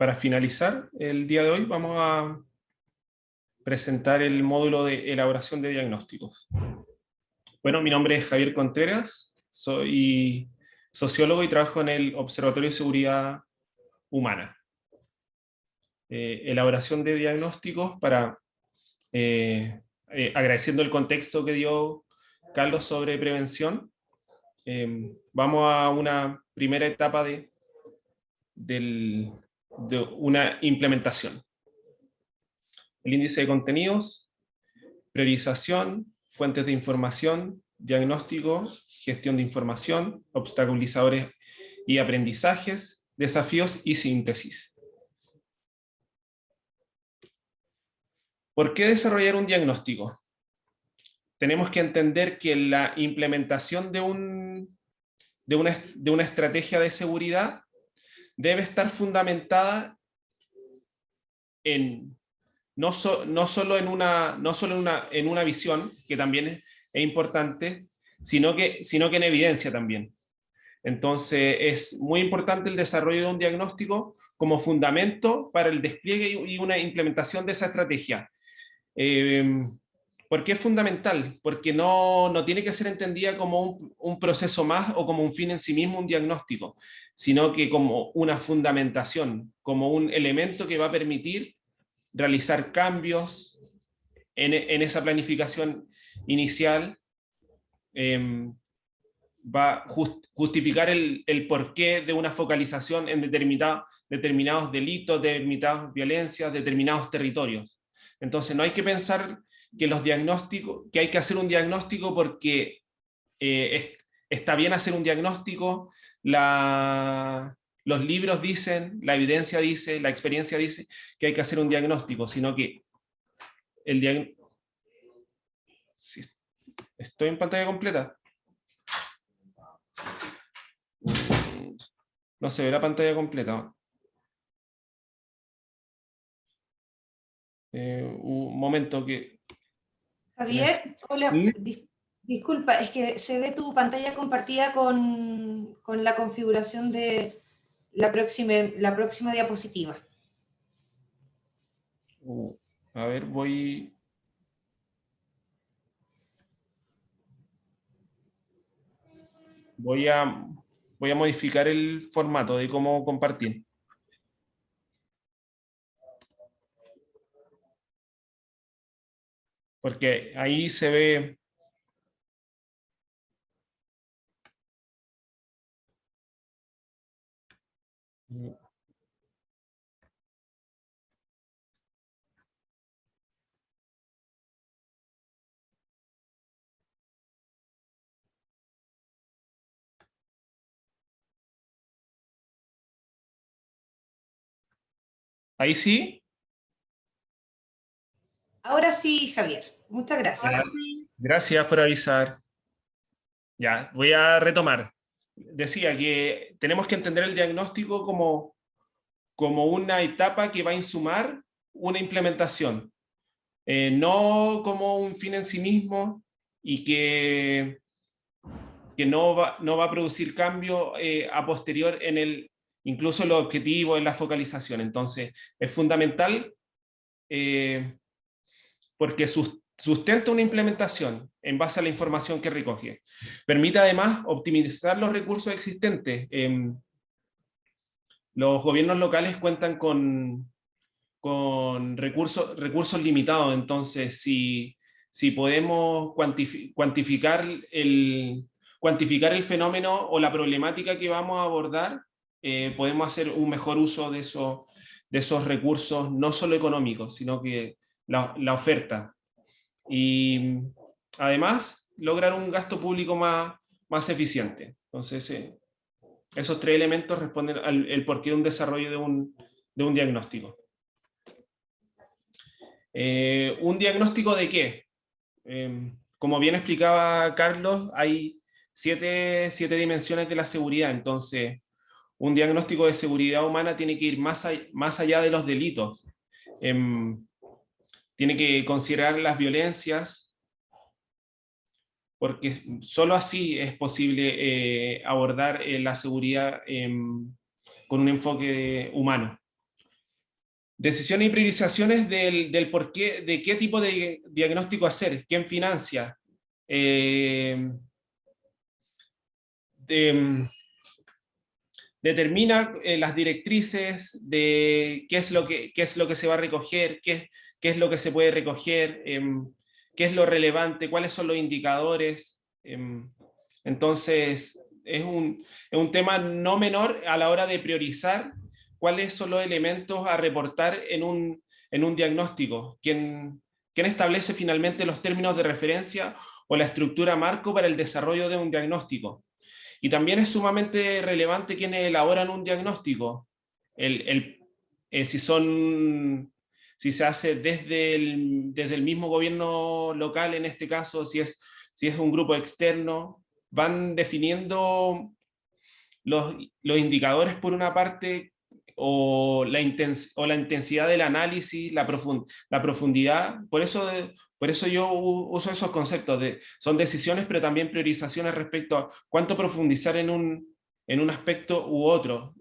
para finalizar el día de hoy vamos a presentar el módulo de elaboración de diagnósticos. Bueno, mi nombre es Javier Contreras, soy sociólogo y trabajo en el Observatorio de Seguridad Humana. Elaboración de diagnósticos para, agradeciendo el contexto que dio Carlos sobre prevención, vamos a una primera etapa de una implementación. El índice de contenidos, priorización, fuentes de información, diagnóstico, gestión de información, obstaculizadores y aprendizajes, desafíos y síntesis. ¿Por qué desarrollar un diagnóstico? Tenemos que entender que la implementación de una estrategia de seguridad debe estar fundamentada en no solo en una visión, que también es importante, sino que en evidencia también. Entonces, es muy importante el desarrollo de un diagnóstico como fundamento para el despliegue y una implementación de esa estrategia. ¿Por qué es fundamental? Porque no tiene que ser entendida como un proceso más o como un fin en sí mismo, un diagnóstico, sino que como una fundamentación, como un elemento que va a permitir realizar cambios en esa planificación inicial, va a justificar el porqué de una focalización en determinados delitos, determinadas violencias, determinados territorios. Entonces no hay que pensar que los diagnósticos, que hay que hacer un diagnóstico porque está bien hacer un diagnóstico, los libros dicen, la evidencia dice, la experiencia dice que hay que hacer un diagnóstico, sino que el diagnóstico... Sí, estoy en pantalla completa. No se ve la pantalla completa. Un momento que... Javier, hola, ¿Sí? disculpa, es que se ve tu pantalla compartida con la configuración de la próxima diapositiva. A ver, voy a modificar el formato de cómo compartir. Porque ahí se ve... Ahí sí. Ahora sí, Javier, muchas gracias. Gracias por avisar. Ya, voy a retomar. Decía que tenemos que entender el diagnóstico como una etapa que va a insumar una implementación, no como un fin en sí mismo y que no va a producir cambio a posterior incluso en los objetivos, en la focalización. Entonces, es fundamental porque sustenta una implementación en base a la información que recoge. Permite además optimizar los recursos existentes. Los gobiernos locales cuentan con recursos limitados, entonces si podemos cuantificar el fenómeno o la problemática que vamos a abordar, podemos hacer un mejor uso de esos recursos, no solo económicos, sino que la oferta. Y además, lograr un gasto público más eficiente. Entonces, esos tres elementos responden al porqué de un desarrollo de un diagnóstico. ¿Un diagnóstico de qué? Como bien explicaba Carlos, hay siete dimensiones de la seguridad, entonces un diagnóstico de seguridad humana tiene que ir más allá de los delitos. Tiene que considerar las violencias, porque solo así es posible abordar la seguridad con un enfoque humano. Decisiones y priorizaciones del por qué, de qué tipo de diagnóstico hacer, quién financia, eh, de, determina las directrices de qué es lo que se va a recoger, qué es lo que se puede recoger, qué es lo relevante, cuáles son los indicadores. Entonces, es un tema no menor a la hora de priorizar cuáles son los elementos a reportar en un diagnóstico. ¿Quién establece finalmente los términos de referencia o la estructura marco para el desarrollo de un diagnóstico? Y también es sumamente relevante quienes elaboran un diagnóstico. El, el, si son, si se hace desde el mismo gobierno local, en este caso, si es un grupo externo, van definiendo los indicadores por una parte, o la intensidad del análisis, la profundidad. Por eso yo uso esos conceptos. Son decisiones, pero también priorizaciones respecto a cuánto profundizar en un aspecto u otro,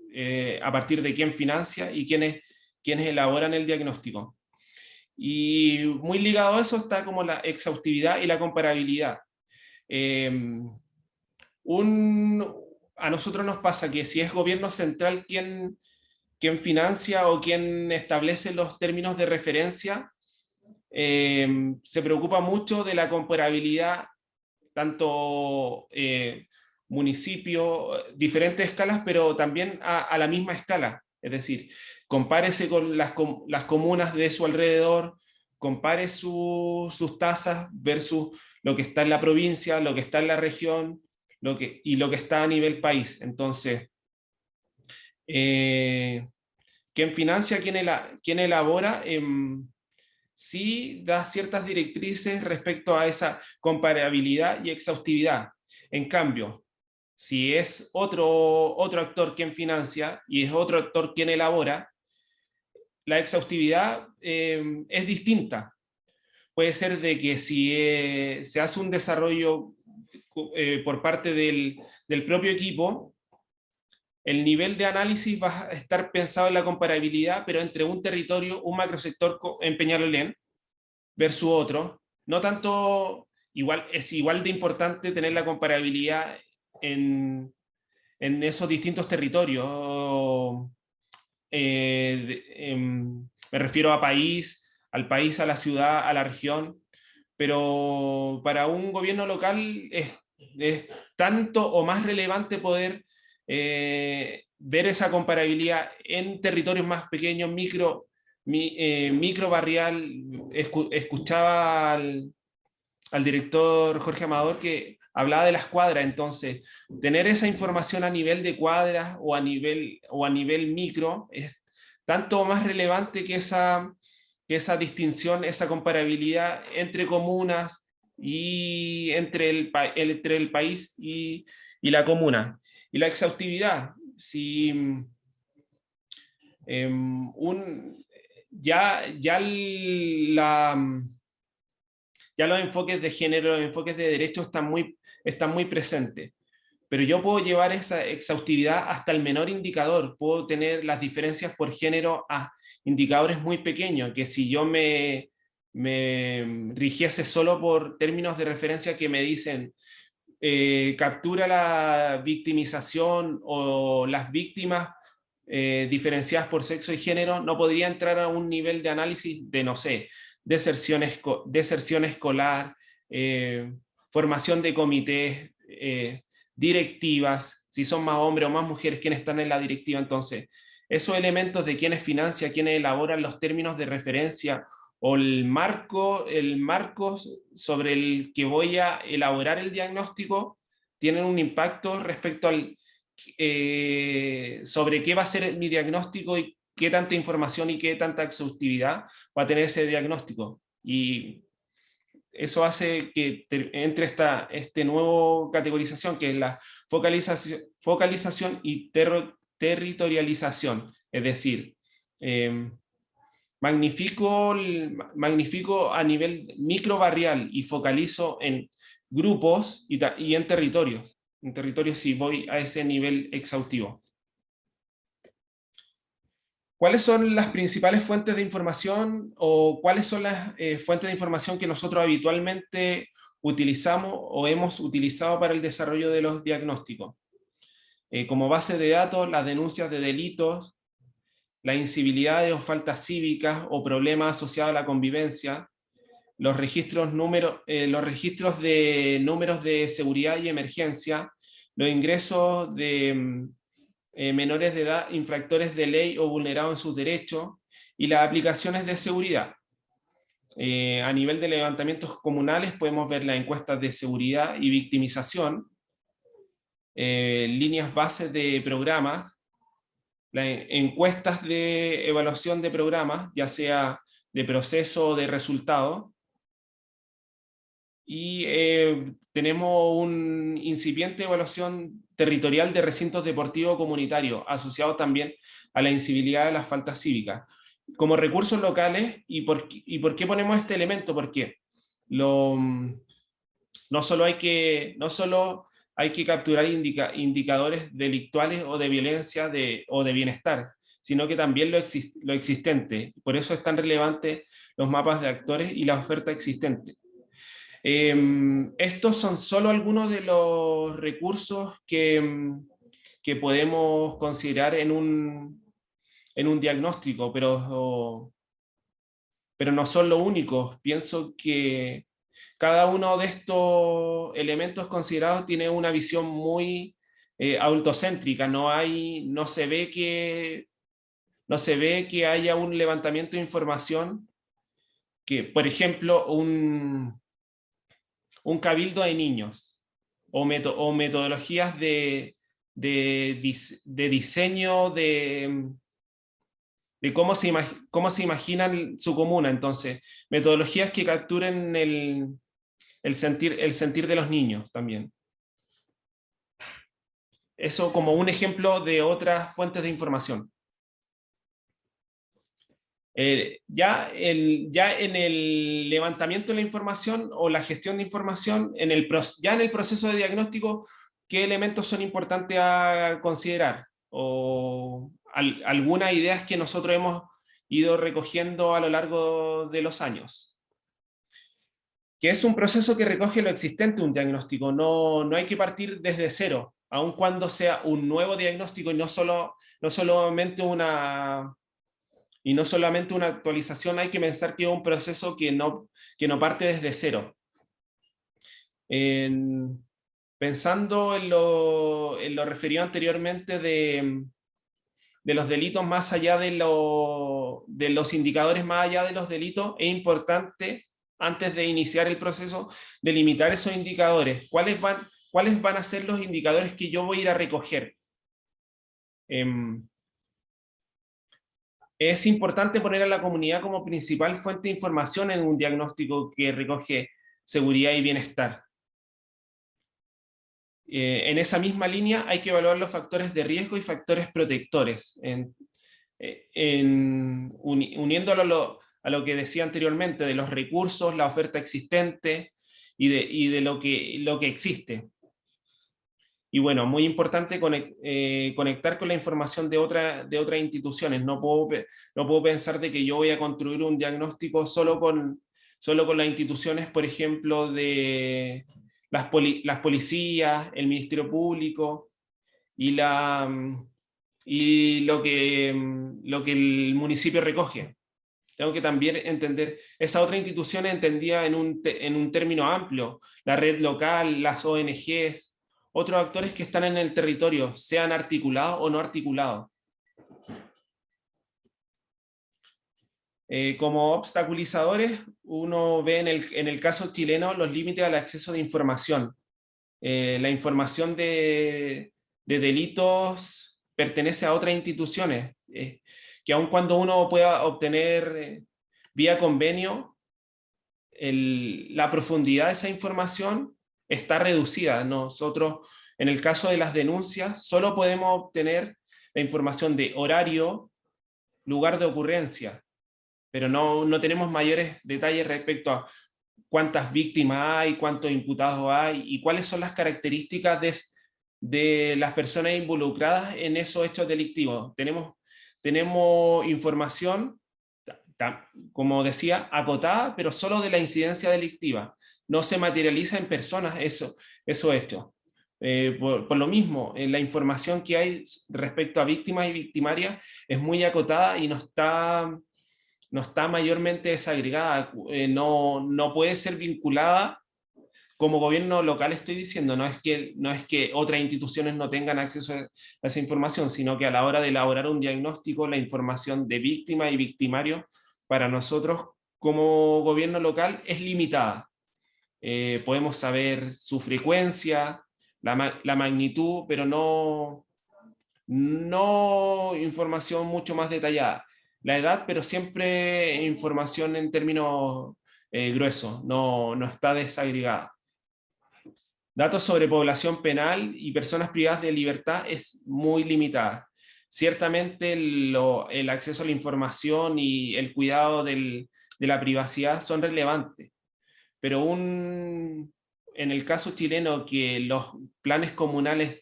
a partir de quién financia y quiénes elaboran el diagnóstico. Y muy ligado a eso está como la exhaustividad y la comparabilidad. Eh, un, a nosotros nos pasa que si es gobierno central quien financia o quien establece los términos de referencia, se preocupa mucho de la comparabilidad, tanto municipio, diferentes escalas, pero también a la misma escala. Es decir, compárese con las comunas de su alrededor, compare sus tasas versus lo que está en la provincia, lo que está en la región, y lo que está a nivel país. Entonces, ¿quién financia, quién elabora? Sí da ciertas directrices respecto a esa comparabilidad y exhaustividad. En cambio, si es otro actor quien financia y es otro actor quien elabora, la exhaustividad es distinta. Puede ser de que si se hace un desarrollo por parte del propio equipo, el nivel de análisis va a estar pensado en la comparabilidad, pero entre un territorio, un macrosector en Peñalolén versus otro. No tanto, es igual de importante tener la comparabilidad en esos distintos territorios. Me refiero al país, a la ciudad, a la región, pero para un gobierno local es tanto o más relevante poder ver esa comparabilidad en territorios más pequeños, micro barrial. Escuchaba al director Jorge Amador que hablaba de las cuadras. Entonces tener esa información a nivel de cuadras o a nivel micro es tanto más relevante que esa distinción, esa comparabilidad entre comunas y entre el país y la comuna. Y la exhaustividad, si ya, ya la, ya los enfoques de género, los enfoques de derecho están muy presentes. Pero yo puedo llevar esa exhaustividad hasta el menor indicador. Puedo tener las diferencias por género a indicadores muy pequeños, que si yo me rigiese solo por términos de referencia que me dicen captura la victimización o las víctimas diferenciadas por sexo y género, no podría entrar a un nivel de análisis de, no sé, deserción escolar, formación de comités, directivas, si son más hombres o más mujeres quienes están en la directiva. Entonces, esos elementos de quiénes financia, quiénes elaboran los términos de referencia o el marco sobre el que voy a elaborar el diagnóstico, tienen un impacto respecto sobre qué va a ser mi diagnóstico y qué tanta información y qué tanta exhaustividad va a tener ese diagnóstico. Y eso hace que entre esta nueva categorización, que es la focalización y territorialización. Es decir, magnifico a nivel microbarrial y focalizo en grupos y en territorios. En territorios si voy a ese nivel exhaustivo. ¿Cuáles son las principales fuentes de información o cuáles son las fuentes de información que nosotros habitualmente utilizamos o hemos utilizado para el desarrollo de los diagnósticos? Como base de datos, las denuncias de delitos, las incivilidades o faltas cívicas o problemas asociados a la convivencia, los registros de números de seguridad y emergencia, los ingresos de menores de edad, infractores de ley o vulnerados en sus derechos, y las aplicaciones de seguridad. A nivel de levantamientos comunales podemos ver las encuestas de seguridad y victimización, líneas bases de programas, las encuestas de evaluación de programas, ya sea de proceso o de resultado, y tenemos un incipiente evaluación territorial de recintos deportivos comunitarios, asociado también a la incivilidad de las faltas cívicas. Como recursos locales, ¿y por qué ponemos este elemento? Porque no solo hay que capturar indicadores delictuales o de violencia o de bienestar, sino que también lo existente. Por eso es tan relevante los mapas de actores y la oferta existente. Estos son solo algunos de los recursos que podemos considerar en un diagnóstico, pero no son los únicos. Pienso que cada uno de estos elementos considerados tiene una visión muy autocéntrica. No se ve que haya un levantamiento de información que, por ejemplo, un cabildo de niños o metodologías de diseño de cómo se imaginan su comuna. Entonces, metodologías que capturen el sentir de los niños también. Eso como un ejemplo de otras fuentes de información. Ya en el levantamiento de la información o la gestión de información, ya en el proceso de diagnóstico, ¿qué elementos son importantes a considerar? O algunas ideas que nosotros hemos ido recogiendo a lo largo de los años. Que es un proceso que recoge lo existente, un diagnóstico. No hay que partir desde cero, aun cuando sea un nuevo diagnóstico y no solamente una actualización. Hay que pensar que es un proceso que no parte desde cero. Pensando en lo referido anteriormente de los delitos más allá de los indicadores más allá de los delitos, es importante, antes de iniciar el proceso, delimitar esos indicadores. ¿Cuáles van a ser los indicadores que yo voy a ir a recoger? Es importante poner a la comunidad como principal fuente de información en un diagnóstico que recoge seguridad y bienestar. En esa misma línea hay que evaluar los factores de riesgo y factores protectores, uniéndolo a lo que decía anteriormente, de los recursos, la oferta existente y de lo que existe. Y bueno, muy importante conectar con la información de otras instituciones. No puedo pensar de que yo voy a construir un diagnóstico solo con las instituciones, por ejemplo, de las policías, el Ministerio Público y lo que el municipio recoge. Tengo que también entender esa otra institución entendida en un término amplio, la red local, las ONGs, otros actores que están en el territorio, sean articulados o no articulados. Como obstaculizadores, uno ve en el caso chileno los límites al acceso de información. La información de delitos pertenece a otras instituciones, que aun cuando uno pueda obtener vía convenio, la profundidad de esa información está reducida. Nosotros, en el caso de las denuncias, solo podemos obtener la información de horario, lugar de ocurrencia, pero no tenemos mayores detalles respecto a cuántas víctimas hay, cuántos imputados hay y cuáles son las características de las personas involucradas en esos hechos delictivos. tenemos información, como decía, acotada, pero solo de la incidencia delictiva. No se materializa en personas esos hechos. Por lo mismo, la información que hay respecto a víctimas y victimarias es muy acotada y no está mayormente desagregada, no puede ser vinculada como gobierno local, estoy diciendo, no es que otras instituciones no tengan acceso a esa información, sino que a la hora de elaborar un diagnóstico, la información de víctimas y victimarios para nosotros como gobierno local es limitada. Podemos saber su frecuencia, la magnitud, pero no información mucho más detallada. La edad, pero siempre información en términos gruesos, no está desagregada. Datos sobre población penal y personas privadas de libertad es muy limitada. Ciertamente el acceso a la información y el cuidado de la privacidad son relevantes, pero en el caso chileno que los planes comunales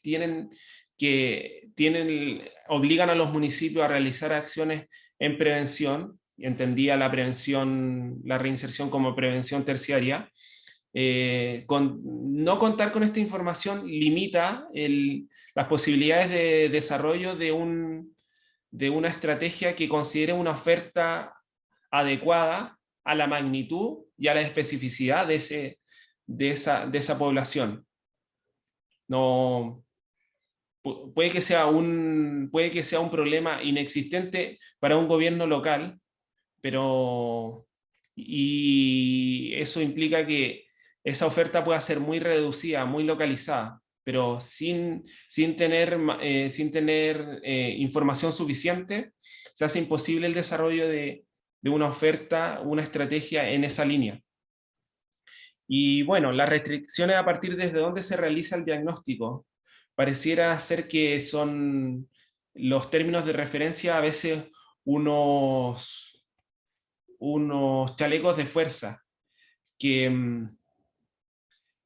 obligan a los municipios a realizar acciones en prevención, entendía la prevención, la reinserción como prevención terciaria, no contar con esta información limita las posibilidades de desarrollo de una estrategia que considere una oferta adecuada a la magnitud y a la especificidad de esa población. No, puede que sea puede que sea un problema inexistente para un gobierno local, y eso implica que esa oferta pueda ser muy reducida, muy localizada, pero sin tener información suficiente, se hace imposible el desarrollo de una oferta, una estrategia en esa línea. Y bueno, las restricciones a partir desde dónde se realiza el diagnóstico. Pareciera ser que son los términos de referencia a veces unos chalecos de fuerza, que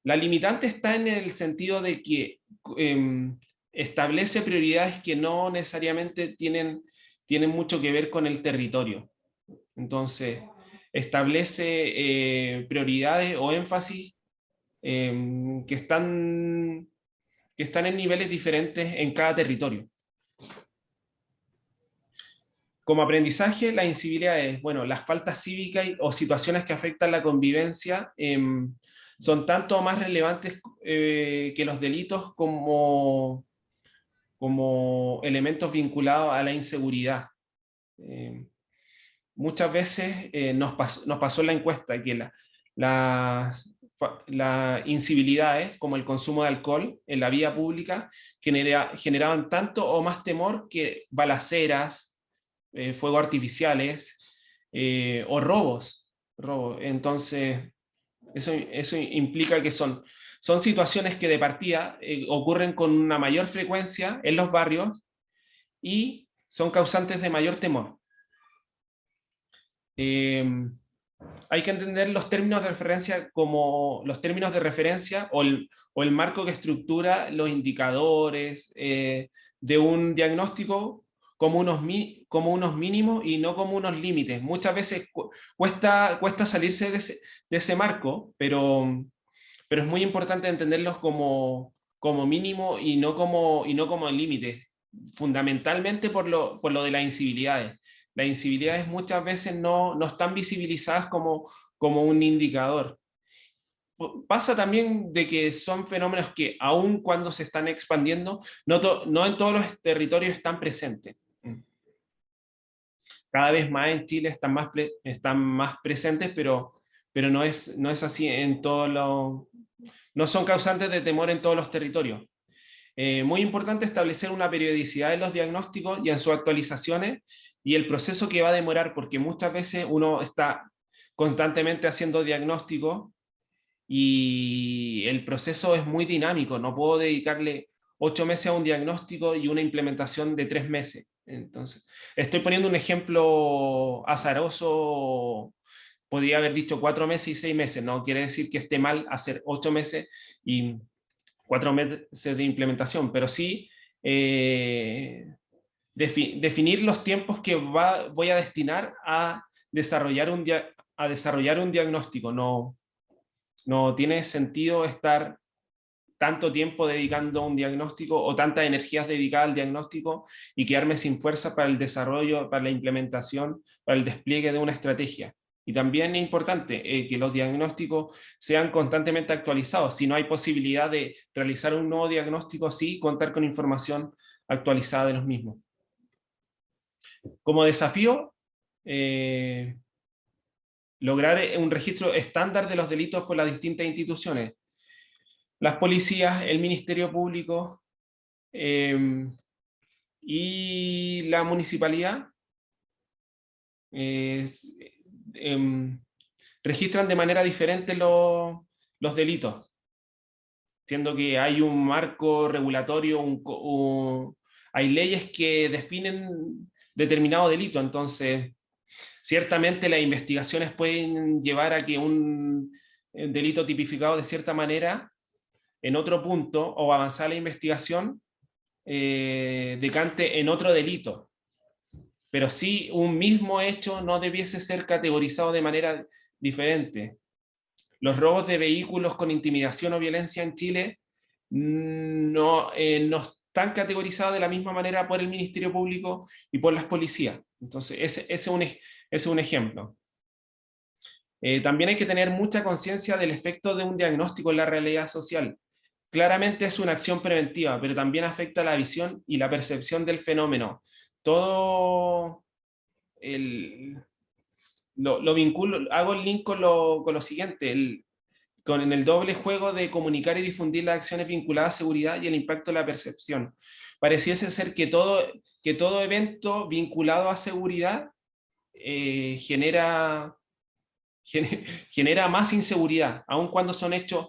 la limitante está en el sentido de que establece prioridades que no necesariamente tienen mucho que ver con el territorio. Entonces, establece prioridades o énfasis que están en niveles diferentes en cada territorio. Como aprendizaje, la incivilidad es, bueno, las faltas cívicas o situaciones que afectan la convivencia son tanto más relevantes que los delitos como elementos vinculados a la inseguridad. Muchas veces nos pasó en la encuesta que las incivilidades, como el consumo de alcohol en la vía pública, generaban tanto o más temor que balaceras, fuegos artificiales o robos. Entonces, eso implica que son situaciones que de partida ocurren con una mayor frecuencia en los barrios y son causantes de mayor temor. Hay que entender los términos de referencia como los términos de referencia o el marco que estructura los indicadores de un diagnóstico como unos mínimos y no como unos límites. Muchas veces cuesta salirse de ese marco, pero es muy importante entenderlos como mínimo y no como límites, fundamentalmente por lo de las incivilidades. Las incivilidades muchas veces no están visibilizadas como un indicador. Pasa también de que son fenómenos que aun cuando se están expandiendo, no en todos los territorios están presentes. Cada vez más en Chile están más presentes, pero no es así en todos los... No son causantes de temor en todos los territorios. Muy importante establecer una periodicidad en los diagnósticos y en sus actualizaciones y el proceso que va a demorar, porque muchas veces uno está constantemente haciendo diagnósticos y el proceso es muy dinámico. No puedo dedicarle 8 meses a un diagnóstico y una implementación de 3 meses. Entonces, estoy poniendo un ejemplo azaroso. Podría haber dicho 4 meses y 6 meses. No quiere decir que esté mal hacer 8 meses y 4 meses de implementación, pero sí definir los tiempos que voy a destinar a desarrollar un diagnóstico. No tiene sentido estar tanto tiempo dedicando a un diagnóstico o tantas energías dedicadas al diagnóstico y quedarme sin fuerza para el desarrollo, para la implementación, para el despliegue de una estrategia. Y también es importante que los diagnósticos sean constantemente actualizados. Si no hay posibilidad de realizar un nuevo diagnóstico, sí contar con información actualizada de los mismos. Como desafío, lograr un registro estándar de los delitos por las distintas instituciones. Las policías, el Ministerio Público y la municipalidad registran de manera diferente los delitos, siendo que hay un marco regulatorio, hay leyes que definen determinado delito. Entonces, ciertamente las investigaciones pueden llevar a que un delito tipificado de cierta manera en otro punto, o avanzar la investigación, decante en otro delito. Pero sí, un mismo hecho no debiese ser categorizado de manera diferente. Los robos de vehículos con intimidación o violencia en Chile no están categorizados de la misma manera por el Ministerio Público y por las policías. Entonces, ese es un ejemplo. También hay que tener mucha conciencia del efecto de un diagnóstico en la realidad social. Claramente es una acción preventiva, pero también afecta la visión y la percepción del fenómeno. Todo lo vinculo, hago el link con lo siguiente, en el doble juego de comunicar y difundir las acciones vinculadas a seguridad y el impacto de la percepción. Pareciese ser que todo evento vinculado a seguridad genera más inseguridad, aun cuando son hechos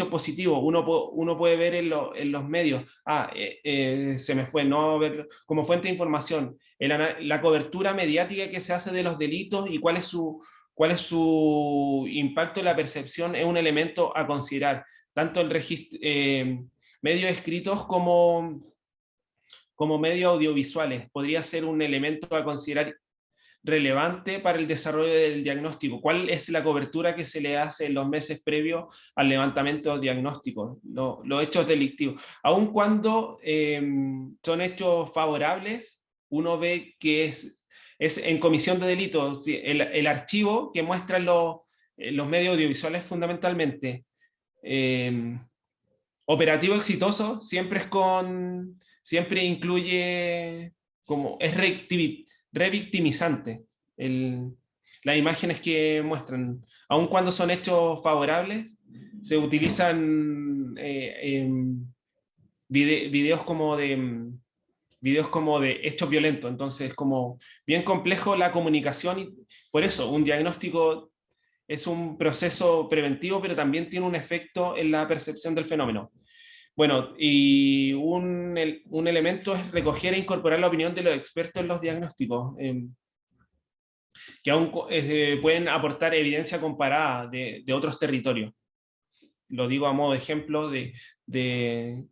positivos. Uno puede ver en los medios, se me fue, no ver como fuente de información, la cobertura mediática que se hace de los delitos y cuál es su impacto en la percepción, es un elemento a considerar, tanto el registro, medios escritos como medios audiovisuales, podría ser un elemento a considerar relevante para el desarrollo del diagnóstico. ¿Cuál es la cobertura que se le hace en los meses previos al levantamiento diagnóstico? Los hechos delictivos. Aun cuando son hechos favorables, uno ve que es en comisión de delitos, el archivo que muestran los medios audiovisuales fundamentalmente. Operativo exitoso siempre incluye, es revictimizante las imágenes que muestran. Aun cuando son hechos favorables, se utilizan videos como de hechos violentos. Entonces es como bien complejo la comunicación, y por eso un diagnóstico es un proceso preventivo, pero también tiene un efecto en la percepción del fenómeno. Bueno, y un elemento es recoger e incorporar la opinión de los expertos en los diagnósticos, que aún pueden aportar evidencia comparada de otros territorios. Lo digo a modo de ejemplo de que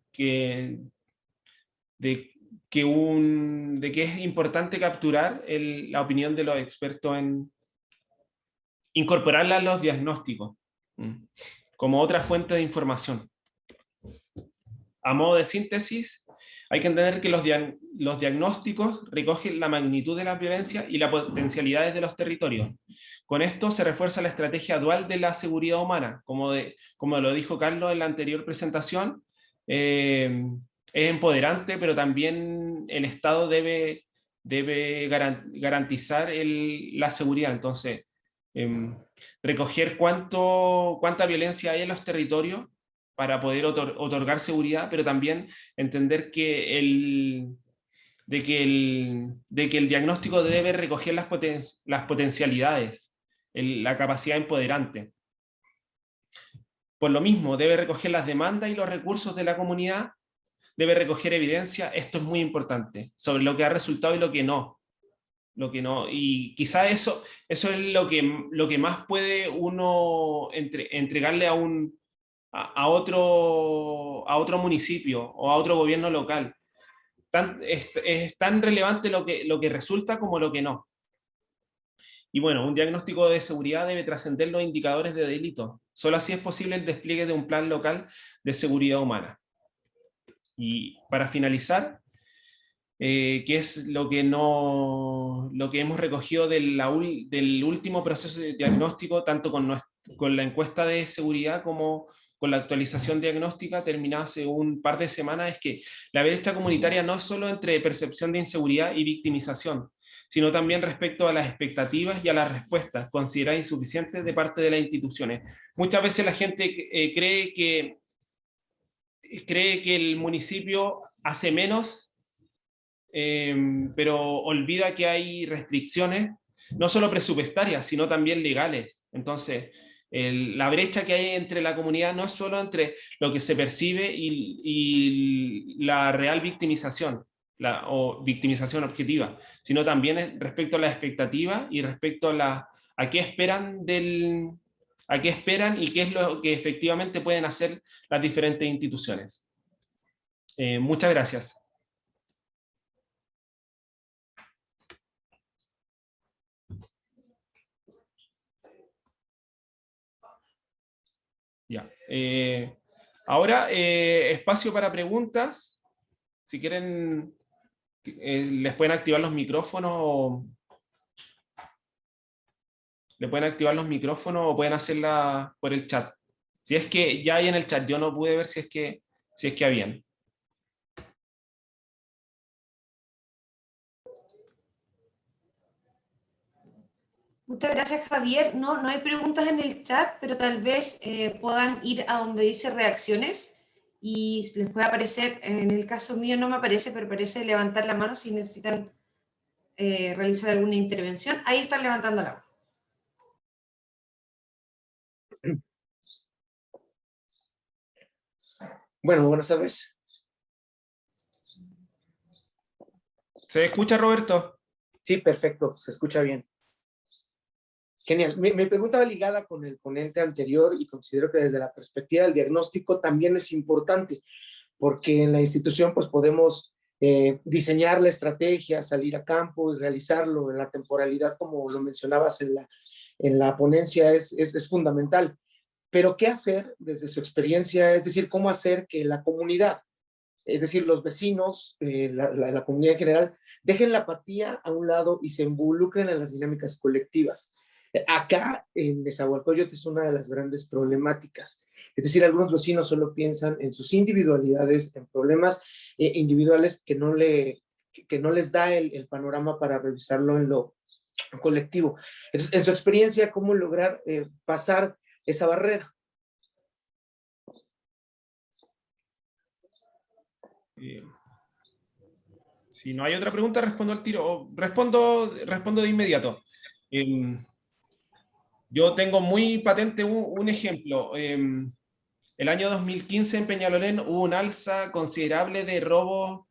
es importante capturar la opinión de los expertos, incorporarla a los diagnósticos como otra fuente de información. A modo de síntesis, hay que entender que los diagnósticos recogen la magnitud de la violencia y las potencialidades de los territorios. Con esto se refuerza la estrategia dual de la seguridad humana. Como lo dijo Carlos en la anterior presentación, es empoderante, pero también el Estado debe garantizar la seguridad. Entonces, recoger cuánta violencia hay en los territorios para poder otorgar seguridad, pero también entender que el diagnóstico debe recoger las potencialidades, la capacidad empoderante. Por lo mismo, debe recoger las demandas y los recursos de la comunidad, debe recoger evidencia, esto es muy importante, sobre lo que ha resultado y lo que no. Y quizá eso es lo que más puede uno entregarle a otro municipio o a otro gobierno local. es tan relevante lo que resulta como lo que no. Y bueno, un diagnóstico de seguridad debe trascender los indicadores de delito. Solo así es posible el despliegue de un plan local de seguridad humana. Y para finalizar, que es lo que, no, lo que hemos recogido del último proceso de diagnóstico, tanto con la encuesta de seguridad como con la actualización diagnóstica terminada hace un par de semanas, es que la brecha comunitaria no es solo entre percepción de inseguridad y victimización, sino también respecto a las expectativas y a las respuestas consideradas insuficientes de parte de las instituciones. Muchas veces la gente cree que el municipio hace menos, pero olvida que hay restricciones, no solo presupuestarias, sino también legales. Entonces, la brecha que hay entre la comunidad no es solo entre lo que se percibe y la real victimización, o victimización objetiva, sino también respecto a la expectativa y respecto a qué esperan a qué esperan y qué es lo que efectivamente pueden hacer las diferentes instituciones. Muchas gracias. Ya. Ahora, espacio para preguntas. Si quieren, les pueden activar los micrófonos o pueden hacerla por el chat. Si es que ya hay en el chat, yo no pude ver si es que habían. Muchas gracias, Javier. No, no hay preguntas en el chat, pero tal vez puedan ir a donde dice reacciones y les puede aparecer, en el caso mío no me aparece, pero parece levantar la mano si necesitan realizar alguna intervención. Ahí están levantando la mano. Bueno, buenas tardes. ¿Se escucha, Roberto? Sí, perfecto, se escucha bien. Genial. Mi pregunta va ligada con el ponente anterior y considero que desde la perspectiva del diagnóstico también es importante, porque en la institución pues podemos diseñar la estrategia, salir a campo y realizarlo en la temporalidad, como lo mencionabas en la ponencia, es fundamental. Pero ¿qué hacer desde su experiencia? Es decir, ¿cómo hacer que la comunidad, es decir, los vecinos, la comunidad en general, dejen la apatía a un lado y se involucren en las dinámicas colectivas? Acá en Nezahualcóyotl es una de las grandes problemáticas. Es decir, algunos vecinos solo piensan en sus individualidades, en problemas individuales que no les da el panorama para revisarlo en lo colectivo. Entonces, en su experiencia, ¿cómo lograr pasar esa barrera? Si no hay otra pregunta, respondo al tiro. O respondo de inmediato. Yo tengo muy patente un ejemplo. El año 2015 en Peñalolén hubo un alza considerable de robo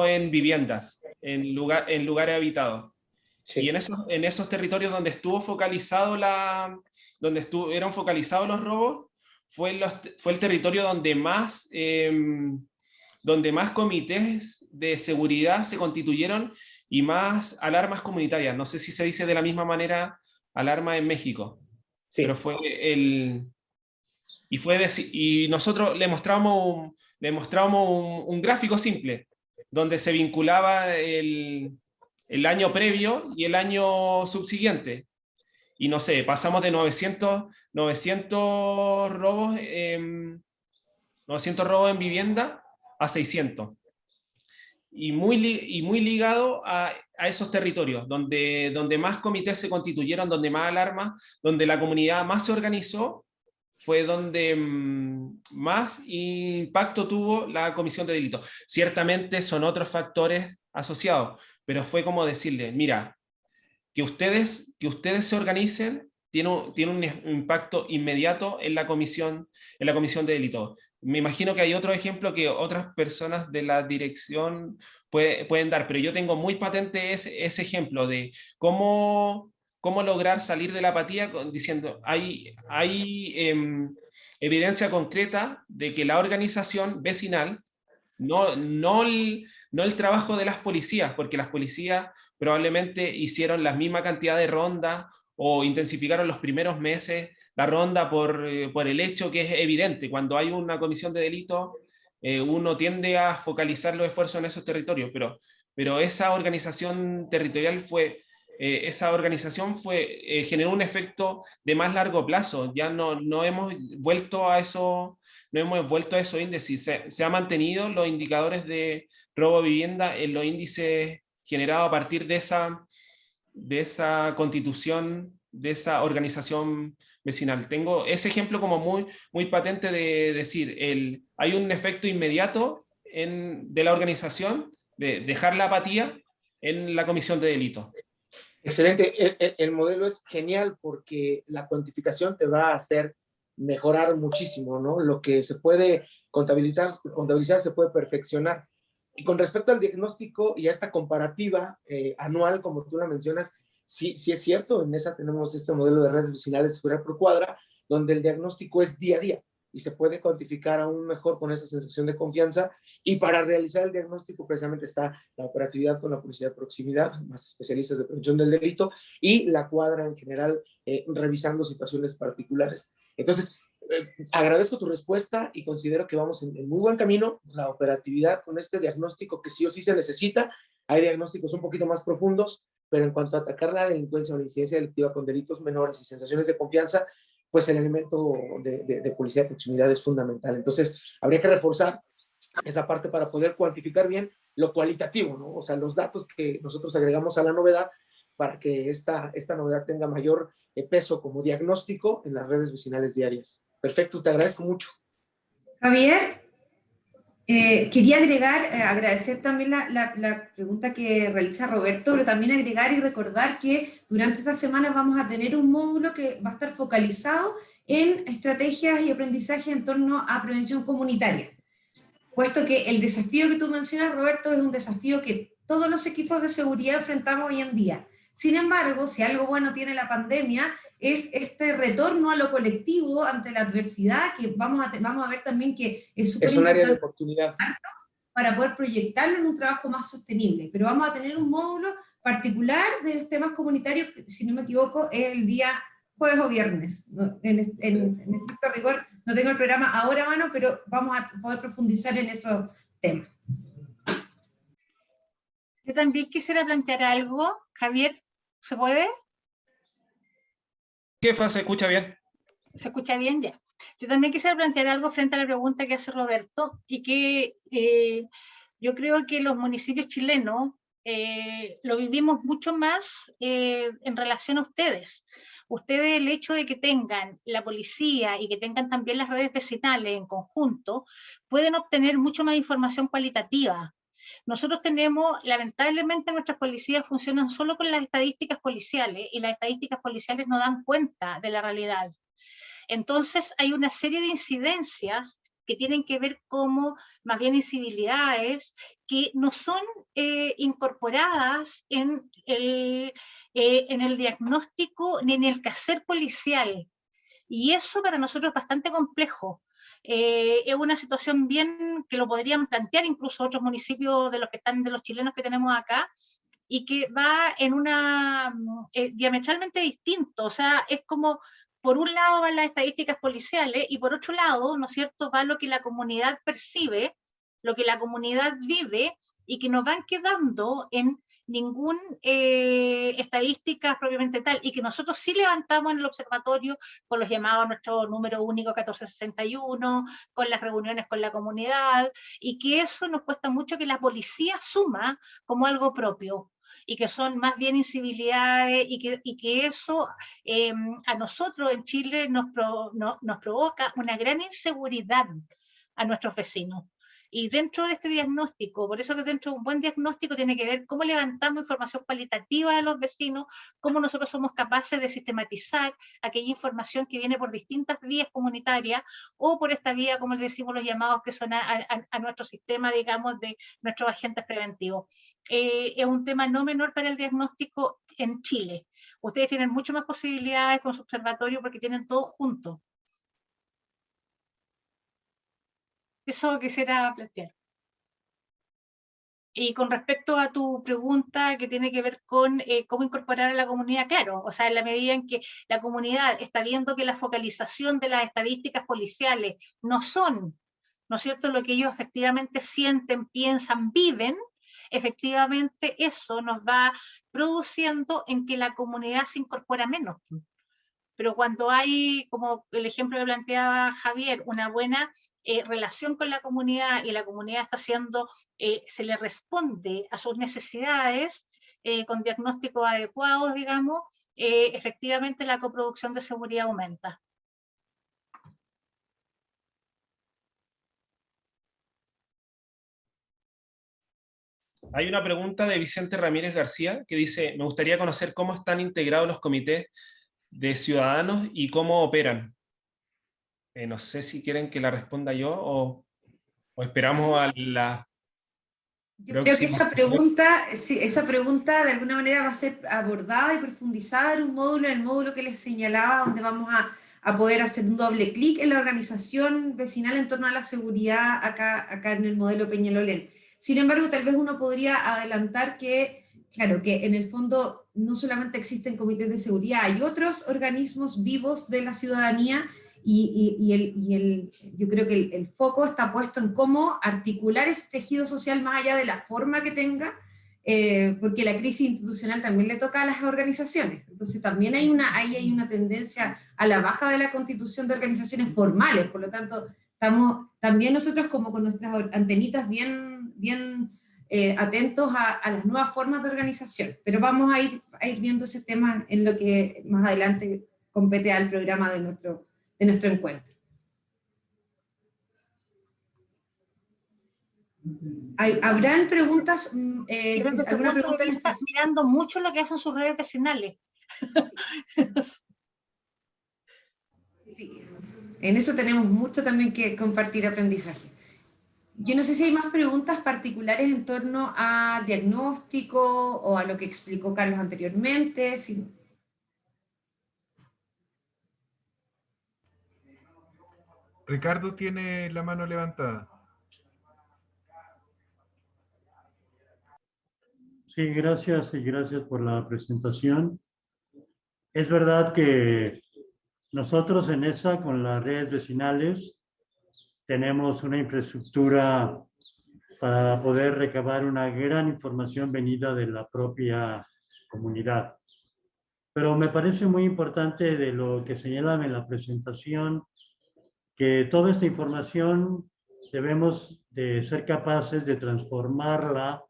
en viviendas, en lugares habitados. Sí. Y en esos territorios donde eran focalizados los robos, fue el territorio donde más comités de seguridad se constituyeron y más alarmas comunitarias. No sé si se dice de la misma manera alarma en México, Sí. pero fue y nosotros le mostramos un gráfico simple donde se vinculaba el año previo y el año subsiguiente. Y no sé, pasamos de 900 robos, 900 robos en vivienda a 600. Y muy ligado a esos territorios, donde más comités se constituyeron, donde más alarmas, donde la comunidad más se organizó, fue donde más impacto tuvo la comisión de delitos. Ciertamente son otros factores asociados, pero fue como decirle, mira, que ustedes se organicen tiene un impacto inmediato en la comisión de delitos. Me imagino que hay otro ejemplo que otras personas de la dirección pueden dar, pero yo tengo muy patente ese ejemplo de cómo lograr salir de la apatía diciendo, hay evidencia concreta de que la organización vecinal no el trabajo de las policías, porque las policías probablemente hicieron la misma cantidad de rondas o intensificaron los primeros meses la ronda por el hecho que es evidente. Cuando hay una comisión de delito, uno tiende a focalizar los esfuerzos en esos territorios, pero esa organización territorial generó un efecto de más largo plazo. Ya no hemos vuelto a eso, no hemos vuelto a esos índices. Se han mantenido los indicadores de robo de vivienda en los índices generados a partir de esa constitución, de esa organización vecinal. Tengo ese ejemplo como muy patente de decir, hay un efecto inmediato de la organización de dejar la apatía en la comisión de delito. Excelente, el modelo es genial porque la cuantificación te va a hacer mejorar muchísimo, ¿no? Lo que se puede contabilizar se puede perfeccionar. Y con respecto al diagnóstico y a esta comparativa anual, como tú la mencionas, sí es cierto, en esa tenemos este modelo de redes vecinales de seguridad por cuadra, donde el diagnóstico es día a día y se puede cuantificar aún mejor con esa sensación de confianza. Y para realizar el diagnóstico precisamente está la operatividad con la policía de proximidad, más especialistas de prevención del delito, y la cuadra en general revisando situaciones particulares. Entonces, agradezco tu respuesta y considero que vamos en muy buen camino. La operatividad con este diagnóstico que sí o sí se necesita. Hay diagnósticos un poquito más profundos, pero en cuanto a atacar la delincuencia o la incidencia delictiva con delitos menores y sensaciones de confianza, pues el elemento de policía de proximidad es fundamental. Entonces, habría que reforzar esa parte para poder cuantificar bien lo cualitativo, ¿no? O sea, los datos que nosotros agregamos a la novedad para que esta novedad tenga mayor peso como diagnóstico en las redes vecinales diarias. Perfecto, te agradezco mucho. Javier, quería agradecer también la pregunta que realiza Roberto, pero también agregar y recordar que durante esta semana vamos a tener un módulo que va a estar focalizado en estrategias y aprendizaje en torno a prevención comunitaria. Puesto que el desafío que tú mencionas, Roberto, es un desafío que todos los equipos de seguridad enfrentamos hoy en día. Sin embargo, si algo bueno tiene la pandemia, es este retorno a lo colectivo ante la adversidad, que vamos a ver también que es súper importante. Es un área de oportunidad. Para poder proyectarlo en un trabajo más sostenible. Pero vamos a tener un módulo particular de temas comunitarios, que, si no me equivoco, es el día jueves o viernes. En estricto rigor, no tengo el programa ahora a mano, pero vamos a poder profundizar en esos temas. Yo también quisiera plantear algo. Javier, ¿se puede? Jefa, ¿se escucha bien? ¿Se escucha bien? Ya. Yo también quisiera plantear algo frente a la pregunta que hace Roberto, y que yo creo que los municipios chilenos lo vivimos mucho más en relación a ustedes. Ustedes, el hecho de que tengan la policía y que tengan también las redes vecinales en conjunto, pueden obtener mucho más información cualitativa. Nosotros tenemos, lamentablemente, nuestras policías funcionan solo con las estadísticas policiales, y las estadísticas policiales no dan cuenta de la realidad. Entonces hay una serie de incidencias que tienen que ver como más bien incivilidades que no son incorporadas en el diagnóstico ni en el quehacer policial. Y eso para nosotros es bastante complejo. Es una situación bien que lo podrían plantear incluso otros municipios de los chilenos que tenemos acá, y que va en una diametralmente distinto. O sea, es como, por un lado van las estadísticas policiales y por otro lado, ¿no es cierto?, va lo que la comunidad percibe, lo que la comunidad vive, y que no van quedando en ninguna estadística propiamente tal, y que nosotros sí levantamos en el observatorio con los llamados a nuestro número único 1461, con las reuniones con la comunidad, y que eso nos cuesta mucho que la policía asuma como algo propio, y que son más bien incivilidades, y que eso a nosotros en Chile nos provoca una gran inseguridad a nuestros vecinos. Y dentro de este diagnóstico, por eso que dentro de un buen diagnóstico tiene que ver cómo levantamos información cualitativa de los vecinos, cómo nosotros somos capaces de sistematizar aquella información que viene por distintas vías comunitarias, o por esta vía, como le decimos, los llamados que son a nuestro sistema, digamos, de nuestros agentes preventivos. Es un tema no menor para el diagnóstico en Chile. Ustedes tienen mucho más posibilidades con su observatorio porque tienen todo junto. Eso quisiera plantear. Y con respecto a tu pregunta que tiene que ver con cómo incorporar a la comunidad, claro, o sea, en la medida en que la comunidad está viendo que la focalización de las estadísticas policiales no son, ¿no es cierto?, lo que ellos efectivamente sienten, piensan, viven, efectivamente eso nos va produciendo en que la comunidad se incorpora menos. Pero cuando hay, como el ejemplo que planteaba Javier, una buena relación con la comunidad y la comunidad está haciendo, se le responde a sus necesidades con diagnósticos adecuados, digamos, efectivamente la coproducción de seguridad aumenta. Hay una pregunta de Vicente Ramírez García que dice, me gustaría conocer cómo están integrados los comités de ciudadanos y cómo operan. No sé si quieren que la responda yo o esperamos a la Yo creo que esa pregunta de alguna manera va a ser abordada y profundizada en un módulo, en el módulo que les señalaba, donde vamos a poder hacer un doble clic en la organización vecinal en torno a la seguridad acá en el modelo Peñalolén. Sin embargo, tal vez uno podría adelantar que, claro, que en el fondo no solamente existen comités de seguridad, hay otros organismos vivos de la ciudadanía yo creo que el foco está puesto en cómo articular ese tejido social más allá de la forma que tenga, porque la crisis institucional también le toca a las organizaciones. Entonces también hay una tendencia a la baja de la constitución de organizaciones formales, por lo tanto, estamos también nosotros como con nuestras antenitas bien atentos a las nuevas formas de organización. Pero vamos a ir viendo ese tema en lo que más adelante compete al programa de nuestro encuentro. ¿Habrán preguntas? ¿Alguna pregunta? Está mirando mucho lo que hacen sus redes vecinales. Sí, en eso tenemos mucho también que compartir aprendizaje. Yo no sé si hay más preguntas particulares en torno a diagnóstico o a lo que explicó Carlos anteriormente. Sí. Ricardo tiene la mano levantada. Sí, gracias y gracias por la presentación. Es verdad que nosotros en ESA, con las redes vecinales, tenemos una infraestructura para poder recabar una gran información venida de la propia comunidad. Pero me parece muy importante de lo que señalan en la presentación, que toda esta información debemos de ser capaces de transformarla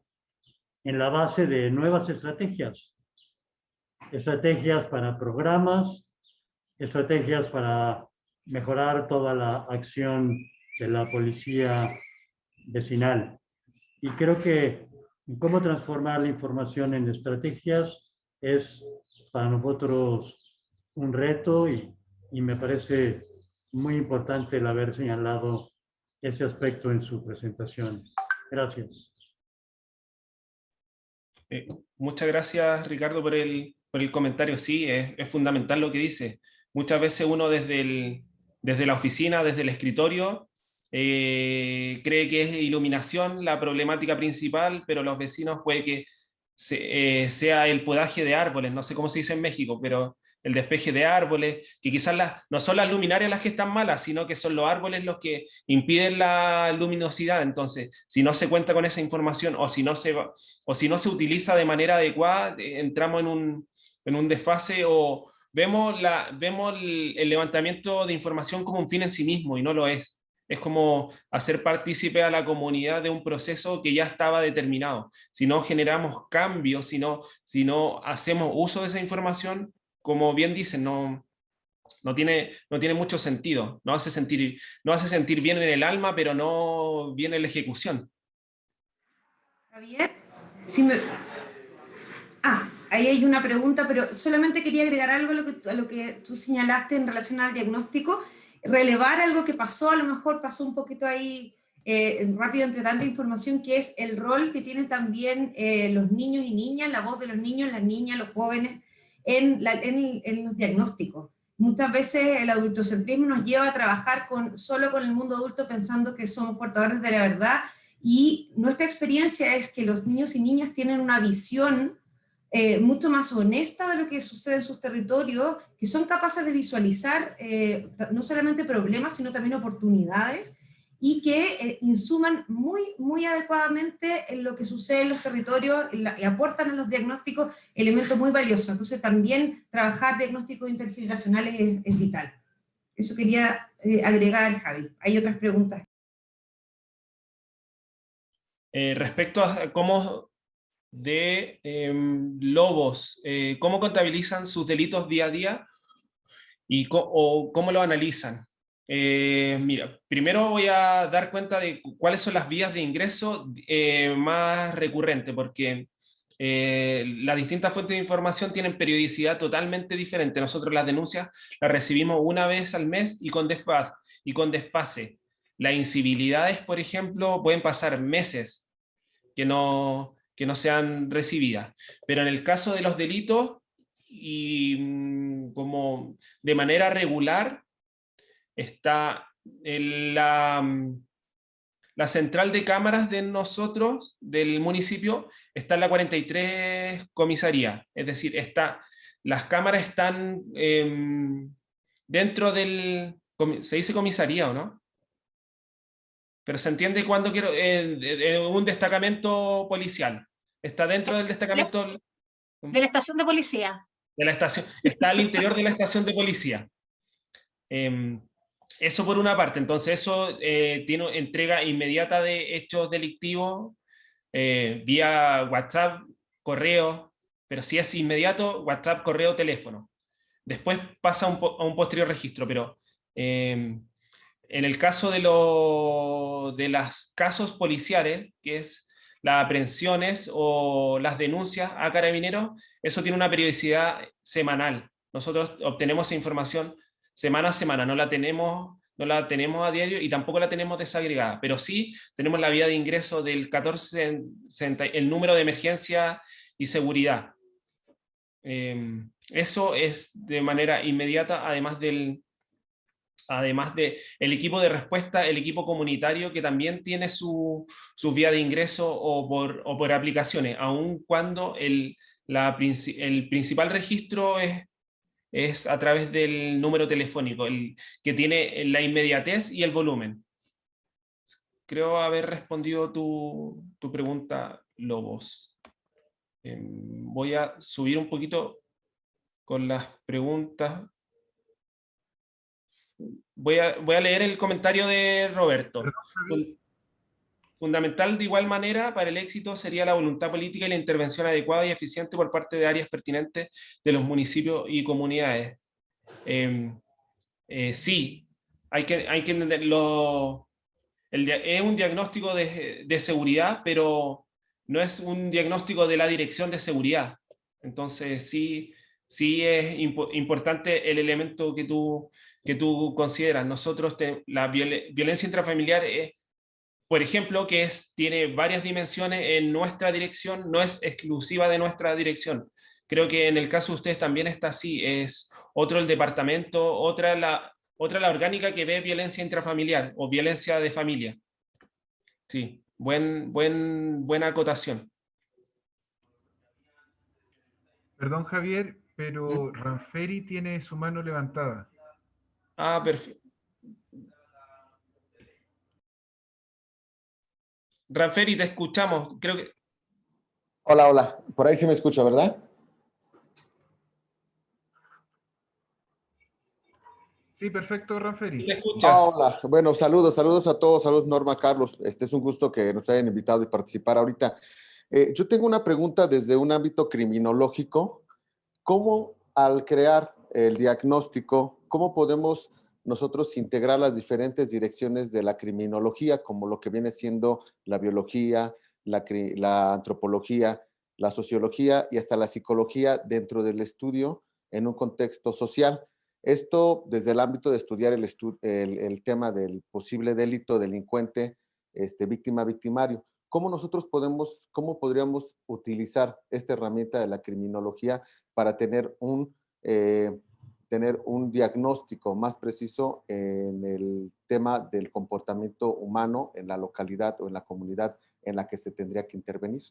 en la base de nuevas estrategias. Estrategias para programas, estrategias para mejorar toda la acción de la policía vecinal. Y creo que cómo transformar la información en estrategias es para nosotros un reto y me parece muy importante el haber señalado ese aspecto en su presentación. Gracias. Muchas gracias, Ricardo, por el comentario. Sí, es fundamental lo que dice. Muchas veces uno desde la oficina, desde el escritorio, cree que es iluminación la problemática principal, pero los vecinos puede que sea el podaje de árboles, no sé cómo se dice en México, pero el despeje de árboles, que quizás no son las luminarias las que están malas, sino que son los árboles los que impiden la luminosidad. Entonces, si no se cuenta con esa información o si no se utiliza de manera adecuada, entramos en un desfase o vemos el levantamiento de información como un fin en sí mismo y no lo es. Es como hacer partícipe a la comunidad de un proceso que ya estaba determinado. Si no generamos cambios, si no hacemos uso de esa información, como bien dicen, no tiene mucho sentido. No hace sentir bien en el alma, pero no bien en la ejecución. Javier, ahí hay una pregunta, pero solamente quería agregar algo a lo que tú señalaste en relación al diagnóstico, relevar algo que pasó, a lo mejor pasó un poquito ahí rápido entre tanta información, que es el rol que tienen también los niños y niñas, la voz de los niños, las niñas, los jóvenes, en los diagnósticos. Muchas veces el adultocentrismo nos lleva a trabajar solo con el mundo adulto pensando que somos portadores de la verdad Y nuestra experiencia es que los niños y niñas tienen una visión mucho más honesta de lo que sucede en sus territorios, que son capaces de visualizar no solamente problemas, sino también oportunidades, y que insuman muy adecuadamente en lo que sucede en los territorios y aportan a los diagnósticos elementos muy valiosos. Entonces también trabajar diagnósticos intergeneracionales es vital. Eso quería agregar, Javi. Hay otras preguntas. Respecto a cómo de Lobos, ¿cómo contabilizan sus delitos día a día y o cómo lo analizan? Mira, primero voy a dar cuenta de cuáles son las vías de ingreso más recurrentes, porque las distintas fuentes de información tienen periodicidad totalmente diferente. Nosotros las denuncias las recibimos una vez al mes y con desfase. Las incivilidades, por ejemplo, pueden pasar meses que no sean recibidas. Pero en el caso de los delitos, y como de manera regular, está la central de cámaras de nosotros, del municipio, está en la 43 comisaría. Es decir, las cámaras están dentro del... ¿Se dice comisaría o no? Pero se entiende cuando quiero un destacamento policial. Está dentro del destacamento De la estación de policía. de la estación, está al interior de la estación de policía. Eso por una parte. Entonces eso tiene entrega inmediata de hechos delictivos vía WhatsApp, correo, pero si es inmediato, WhatsApp, correo, teléfono. Después pasa a un posterior registro, pero en el caso de los casos policiales, que es las aprehensiones o las denuncias a carabineros, eso tiene una periodicidad semanal. Nosotros obtenemos esa información semana a semana, no la tenemos a diario y tampoco la tenemos desagregada, pero sí tenemos la vía de ingreso del 1460, el número de emergencia y seguridad. Eso es de manera inmediata, además de el equipo de respuesta, el equipo comunitario que también tiene su vía de ingreso o por aplicaciones, aun cuando el principal registro es a través del número telefónico, que tiene la inmediatez y el volumen. Creo haber respondido tu pregunta, Lobos. Voy a subir un poquito con las preguntas. Voy a leer el comentario de Roberto. Fundamental de igual manera para el éxito sería la voluntad política y la intervención adecuada y eficiente por parte de áreas pertinentes de los municipios y comunidades. Sí, hay que entenderlo. Es un diagnóstico de seguridad, pero no es un diagnóstico de la dirección de seguridad. Entonces sí es importante el elemento que tú consideras. Nosotros, la violencia intrafamiliar, por ejemplo, tiene varias dimensiones en nuestra dirección, no es exclusiva de nuestra dirección. Creo que en el caso de ustedes también está así, es otro el departamento, otra la orgánica que ve violencia intrafamiliar o violencia de familia. Sí, buena acotación. Perdón, Javier, pero Ranferi tiene su mano levantada. Ah, perfecto. Ranferi, te escuchamos. Creo que... Hola. Por ahí sí me escucha, ¿verdad? Sí, perfecto, Ranferi. ¿Te escuchas? Hola. Bueno, saludos a todos. Saludos, Norma, Carlos. Es un gusto que nos hayan invitado y participar ahorita. Yo tengo una pregunta desde un ámbito criminológico. ¿Cómo al crear el diagnóstico, cómo podemos nosotros integrar las diferentes direcciones de la criminología, como lo que viene siendo la biología, la antropología, la sociología y hasta la psicología dentro del estudio en un contexto social? Esto desde el ámbito de estudiar el tema del posible delito, delincuente, víctima, victimario. ¿Cómo podríamos utilizar esta herramienta de la criminología para tener tener un diagnóstico más preciso en el tema del comportamiento humano en la localidad o en la comunidad en la que se tendría que intervenir?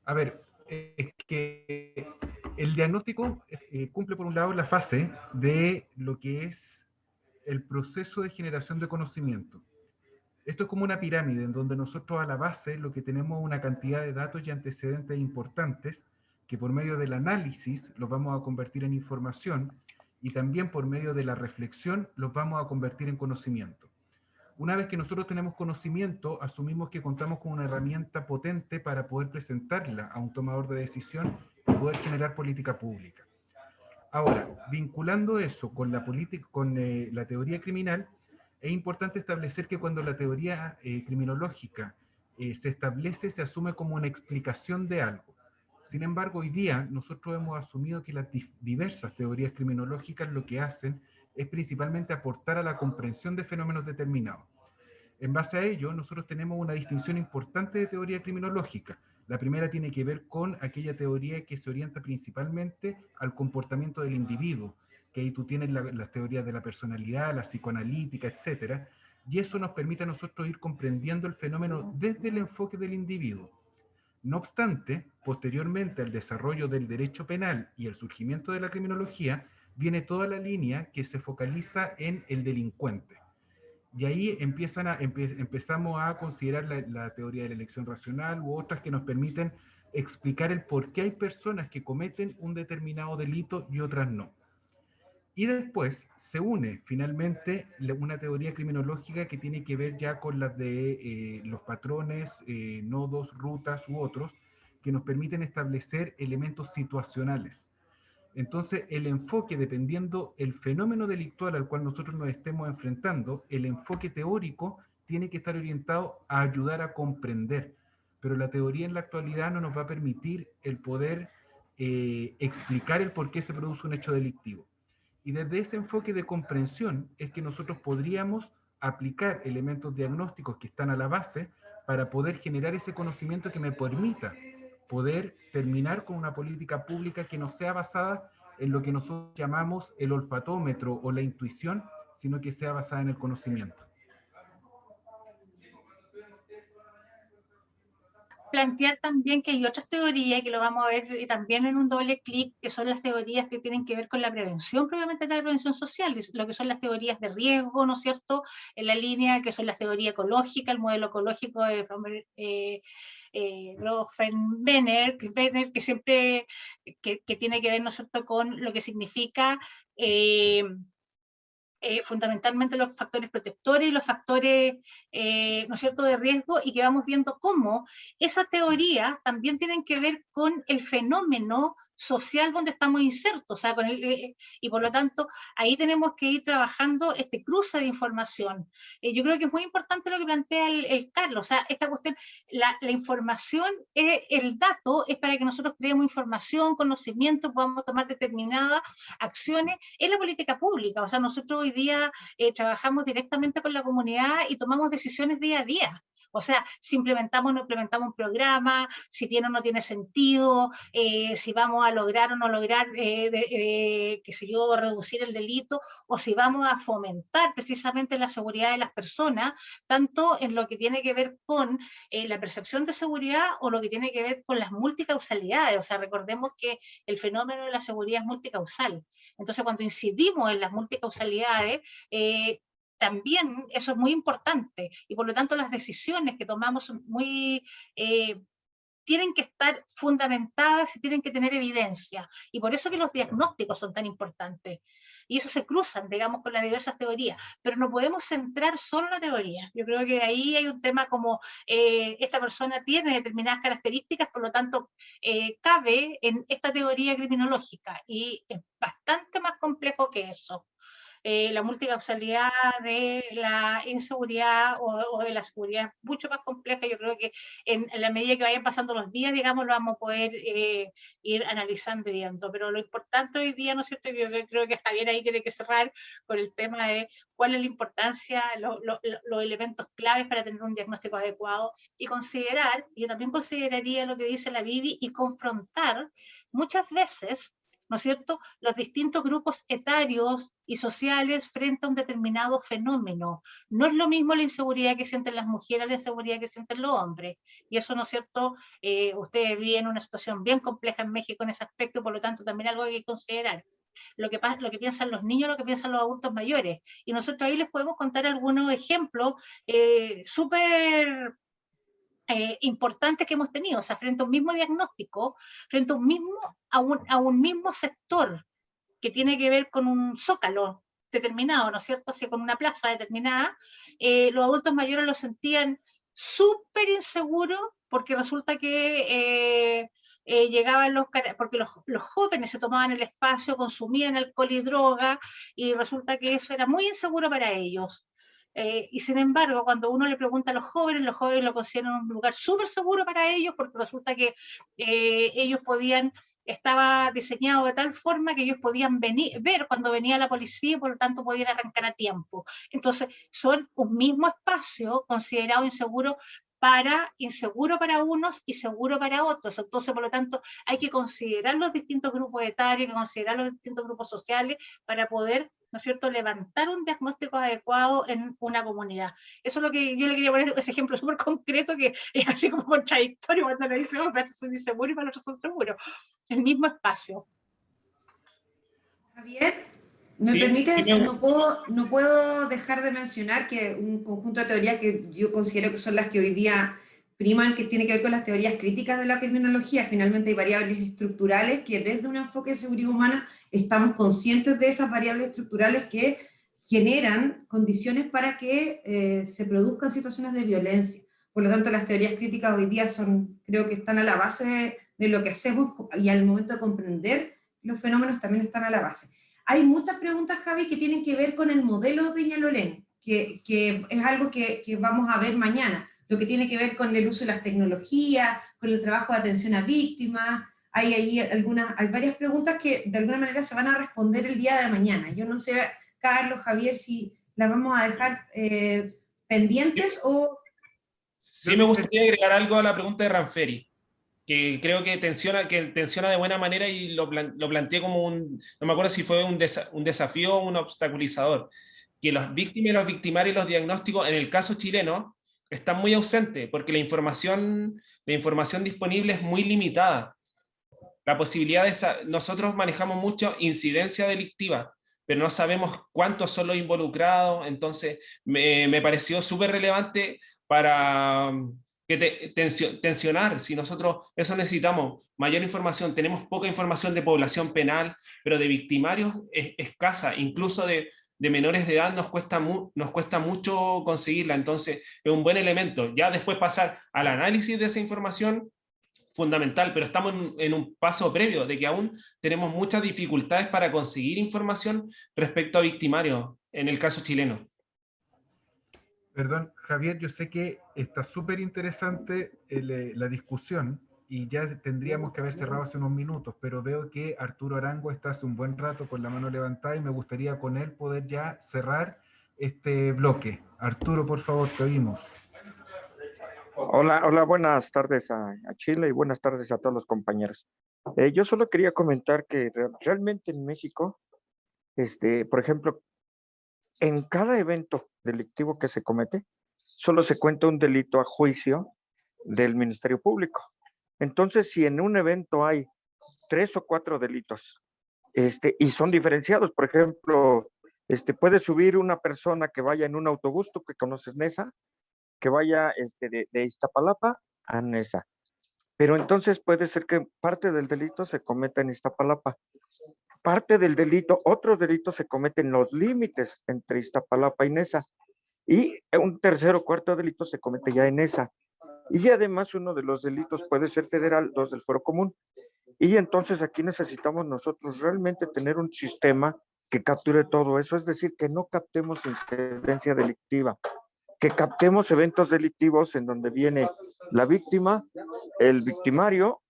A ver, es que el diagnóstico cumple por un lado la fase de lo que es el proceso de generación de conocimiento. Esto es como una pirámide en donde nosotros a la base lo que tenemos es una cantidad de datos y antecedentes importantes que por medio del análisis los vamos a convertir en información y también por medio de la reflexión los vamos a convertir en conocimiento. Una vez que nosotros tenemos conocimiento, asumimos que contamos con una herramienta potente para poder presentarla a un tomador de decisión y poder generar política pública. Ahora, vinculando eso con la teoría criminal, es importante establecer que cuando la teoría criminológica se establece, se asume como una explicación de algo. Sin embargo, hoy día nosotros hemos asumido que las diversas teorías criminológicas lo que hacen es principalmente aportar a la comprensión de fenómenos determinados. En base a ello, nosotros tenemos una distinción importante de teoría criminológica. La primera tiene que ver con aquella teoría que se orienta principalmente al comportamiento del individuo, que ahí tú tienes las teorías de la personalidad, la psicoanalítica, etcétera, y eso nos permite a nosotros ir comprendiendo el fenómeno desde el enfoque del individuo. No obstante, posteriormente al desarrollo del derecho penal y el surgimiento de la criminología, viene toda la línea que se focaliza en el delincuente. Y ahí empezamos a considerar la teoría de la elección racional u otras que nos permiten explicar el por qué hay personas que cometen un determinado delito y otras no. Y después se une finalmente una teoría criminológica que tiene que ver ya con las de los patrones, nodos, rutas u otros, que nos permiten establecer elementos situacionales. Entonces, el enfoque, dependiendo el fenómeno delictual al cual nosotros nos estemos enfrentando, el enfoque teórico tiene que estar orientado a ayudar a comprender. Pero la teoría en la actualidad no nos va a permitir el poder explicar el por qué se produce un hecho delictivo. Y desde ese enfoque de comprensión es que nosotros podríamos aplicar elementos diagnósticos que están a la base para poder generar ese conocimiento que me permita poder terminar con una política pública que no sea basada en lo que nosotros llamamos el olfatómetro o la intuición, sino que sea basada en el conocimiento. Plantear también que hay otras teorías, que lo vamos a ver también en un doble clic, que son las teorías que tienen que ver con la prevención, propiamente la prevención social, lo que son las teorías de riesgo, ¿no es cierto?, en la línea que son las teorías ecológicas, el modelo ecológico de Benner, que siempre que tiene que ver, ¿no es cierto?, con lo que significa fundamentalmente los factores protectores y los factores, ¿no es cierto?, de riesgo, y que vamos viendo cómo esas teorías también tienen que ver con el fenómeno social donde estamos insertos, o sea, y por lo tanto ahí tenemos que ir trabajando este cruce de información. Yo creo que es muy importante lo que plantea el Carlos, o sea, esta cuestión, la información, el dato es para que nosotros creemos información, conocimiento, podamos tomar determinadas acciones en la política pública. O sea, nosotros hoy día trabajamos directamente con la comunidad y tomamos decisiones día a día. O sea, si implementamos o no implementamos un programa, si tiene o no tiene sentido, si vamos a lograr o no lograr, qué sé yo, reducir el delito, o si vamos a fomentar precisamente la seguridad de las personas, tanto en lo que tiene que ver con la percepción de seguridad o lo que tiene que ver con las multicausalidades. O sea, recordemos que el fenómeno de la seguridad es multicausal. Entonces, cuando incidimos en las multicausalidades, también eso es muy importante, y por lo tanto las decisiones que tomamos son tienen que estar fundamentadas y tienen que tener evidencia, y por eso que los diagnósticos son tan importantes, y eso se cruzan, digamos, con las diversas teorías, pero no podemos centrar solo en la teoría. Yo creo que ahí hay un tema como, esta persona tiene determinadas características, por lo tanto, cabe en esta teoría criminológica, y es bastante más complejo que eso. La multicausalidad de la inseguridad o de la seguridad es mucho más compleja. Yo creo que en la medida que vayan pasando los días, digamos, lo vamos a poder ir analizando y viendo. Pero lo importante hoy día, ¿no es cierto? Yo creo que Javier ahí tiene que cerrar con el tema de cuál es la importancia, los elementos claves para tener un diagnóstico adecuado, y considerar, yo también consideraría lo que dice la Vivi, y confrontar muchas veces ¿no es cierto?, los distintos grupos etarios y sociales frente a un determinado fenómeno. No es lo mismo la inseguridad que sienten las mujeres, la inseguridad que sienten los hombres. Y eso, ¿no es cierto?, ustedes viven una situación bien compleja en México en ese aspecto, por lo tanto también algo que hay que considerar. Lo que piensan los niños, lo que piensan los adultos mayores. Y nosotros ahí les podemos contar algunos ejemplos súper importantes que hemos tenido, o sea, frente a un mismo diagnóstico, frente a un mismo sector que tiene que ver con un zócalo determinado, ¿no es cierto?, así, con una plaza determinada, los adultos mayores lo sentían súper inseguro porque resulta que llegaban porque los jóvenes se tomaban el espacio, consumían alcohol y droga, y resulta que eso era muy inseguro para ellos. Y sin embargo, cuando uno le pregunta a los jóvenes lo consideran un lugar súper seguro para ellos, porque resulta que ellos estaba diseñado de tal forma que ellos podían ver cuando venía la policía y por lo tanto podían arrancar a tiempo. Entonces, son un mismo espacio considerado inseguro para unos y seguro para otros. Entonces, por lo tanto, hay que considerar los distintos grupos etarios, hay que considerar los distintos grupos sociales para poder, ¿no es cierto?, levantar un diagnóstico adecuado en una comunidad. Eso es lo que yo le quería poner, ese ejemplo súper concreto que es así como contradictorio cuando le dicen, para estos son inseguros y para los otros son seguros. El mismo espacio. Javier, ¿me Sí, permites? sí, No puedo dejar de mencionar que un conjunto de teorías que yo considero que son las que hoy día priman, que tiene que ver con las teorías críticas de la criminología. Finalmente hay variables estructurales que desde un enfoque de seguridad humana estamos conscientes de esas variables estructurales que generan condiciones para que se produzcan situaciones de violencia. Por lo tanto, las teorías críticas hoy día creo que están a la base de lo que hacemos, y al momento de comprender los fenómenos también están a la base. Hay muchas preguntas, Javi, que tienen que ver con el modelo de Peñalolén, que es algo que vamos a ver mañana, lo que tiene que ver con el uso de las tecnologías, con el trabajo de atención a víctimas. Hay varias preguntas que de alguna manera se van a responder el día de mañana. Yo no sé, Carlos, Javier, si las vamos a dejar pendientes o... Sí, me gustaría agregar algo a la pregunta de Ranferi, que creo que tensiona de buena manera y lo planteé como no me acuerdo si fue un desafío o un obstaculizador, que las víctimas y los victimarios y los diagnósticos, en el caso chileno, están muy ausentes, porque la información disponible es muy limitada. La posibilidad nosotros manejamos mucho incidencia delictiva, pero no sabemos cuántos son los involucrados, entonces me pareció súper relevante para tensionar, si nosotros eso necesitamos, mayor información, tenemos poca información de población penal, pero de victimarios es escasa, incluso de menores de edad nos cuesta mucho conseguirla, entonces es un buen elemento. Ya después pasar al análisis de esa información, fundamental, pero estamos en un paso previo de que aún tenemos muchas dificultades para conseguir información respecto a victimarios, en el caso chileno. Perdón, Javier, yo sé que está súper interesante la discusión y ya tendríamos que haber cerrado hace unos minutos, pero veo que Arturo Arango está hace un buen rato con la mano levantada y me gustaría con él poder ya cerrar este bloque. Arturo, por favor, te oímos. Hola, buenas tardes a Chile y buenas tardes a todos los compañeros. Yo solo quería comentar que realmente en México, por ejemplo, en cada evento delictivo que se comete, solo se cuenta un delito a juicio del Ministerio Público. Entonces, si en un evento hay 3 o 4 delitos, y son diferenciados, por ejemplo, puede subir una persona que vaya en un autobús, tú que conoces Nesa, que vaya de Iztapalapa a Nesa. Pero entonces puede ser que parte del delito se cometa en Iztapalapa. Parte del delito, otros delitos se cometen en los límites entre Iztapalapa y Nesa. Y un tercer o cuarto delito se comete ya en Nesa. Y además uno de los delitos puede ser federal, 2 del fuero común. Y entonces aquí necesitamos nosotros realmente tener un sistema que capture todo eso, es decir, que no captemos incidencia delictiva, que captemos eventos delictivos en donde viene la víctima, el victimario,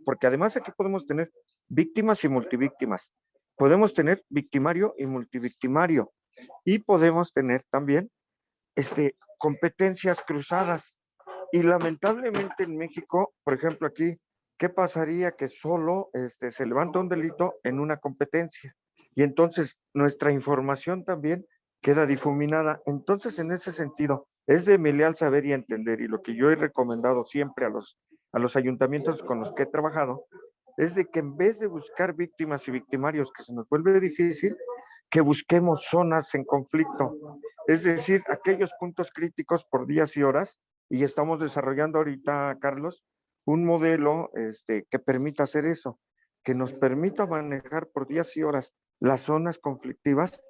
porque además aquí podemos tener víctimas y multivíctimas, podemos tener victimario y multivictimario, y podemos tener también competencias cruzadas. Y lamentablemente en México, por ejemplo aquí, ¿qué pasaría que solo se levanta un delito en una competencia? Y entonces nuestra información también queda difuminada. Entonces, en ese sentido, es de mi leal saber y entender, y lo que yo he recomendado siempre a los ayuntamientos con los que he trabajado, es de que en vez de buscar víctimas y victimarios, que se nos vuelve difícil, que busquemos zonas en conflicto, es decir, aquellos puntos críticos por días y horas, y estamos desarrollando ahorita, Carlos, un modelo que permita hacer eso, que nos permita manejar por días y horas las zonas conflictivas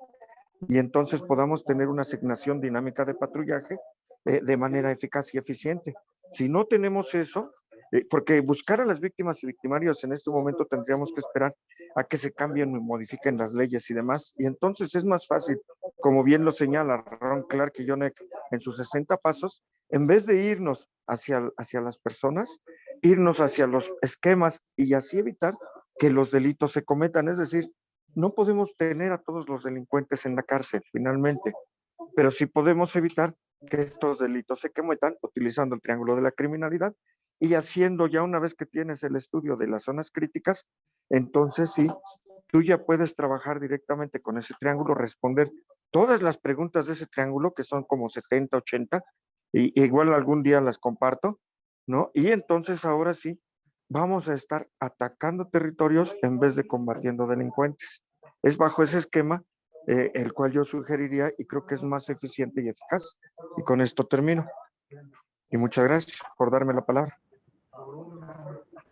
y entonces podamos tener una asignación dinámica de patrullaje de manera eficaz y eficiente. Si no tenemos eso, porque buscar a las víctimas y victimarios en este momento tendríamos que esperar a que se cambien y modifiquen las leyes y demás, y entonces es más fácil, como bien lo señala Ron Clark y John Eck en sus 60 pasos, en vez de irnos hacia las personas, irnos hacia los esquemas y así evitar que los delitos se cometan. Es decir, no podemos tener a todos los delincuentes en la cárcel, finalmente, pero sí podemos evitar que estos delitos se cometan utilizando el triángulo de la criminalidad y haciendo ya una vez que tienes el estudio de las zonas críticas, entonces sí, tú ya puedes trabajar directamente con ese triángulo, responder todas las preguntas de ese triángulo, que son como 70, 80, y igual algún día las comparto, ¿no? Y entonces ahora sí, vamos a estar atacando territorios en vez de combatiendo delincuentes. Es bajo ese esquema el cual yo sugeriría y creo que es más eficiente y eficaz. Y con esto termino. Y muchas gracias por darme la palabra.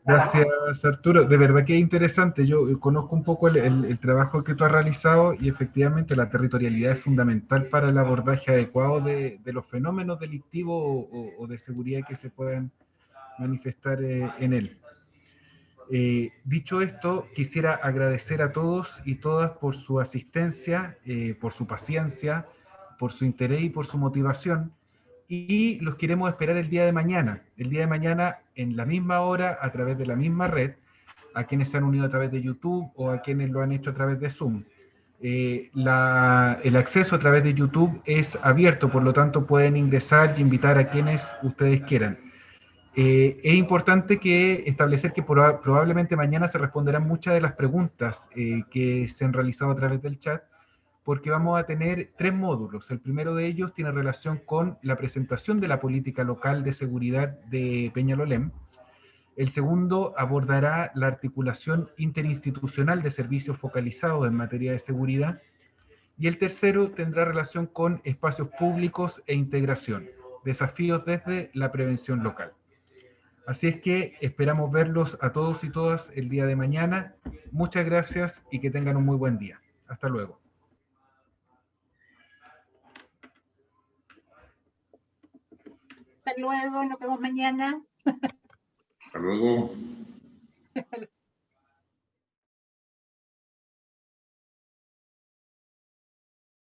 Gracias, Arturo. De verdad que es interesante. Yo conozco un poco el trabajo que tú has realizado y efectivamente la territorialidad es fundamental para el abordaje adecuado de los fenómenos delictivos o de seguridad que se puedan manifestar en él. Dicho esto, quisiera agradecer a todos y todas por su asistencia, por su paciencia, por su interés y por su motivación. Y los queremos esperar el día de mañana. El día de mañana, en la misma hora, a través de la misma red, a quienes se han unido a través de YouTube o a quienes lo han hecho a través de Zoom. El acceso a través de YouTube es abierto, por lo tanto pueden ingresar y invitar a quienes ustedes quieran. Es importante que establecer que probablemente mañana se responderán muchas de las preguntas que se han realizado a través del chat, porque vamos a tener 3 módulos. El primero de ellos tiene relación con la presentación de la política local de seguridad de Peñalolén. El segundo abordará la articulación interinstitucional de servicios focalizados en materia de seguridad. Y el tercero tendrá relación con espacios públicos e integración, desafíos desde la prevención local. Así es que esperamos verlos a todos y todas el día de mañana. Muchas gracias y que tengan un muy buen día. Hasta luego. Hasta luego, nos vemos mañana. Hasta luego.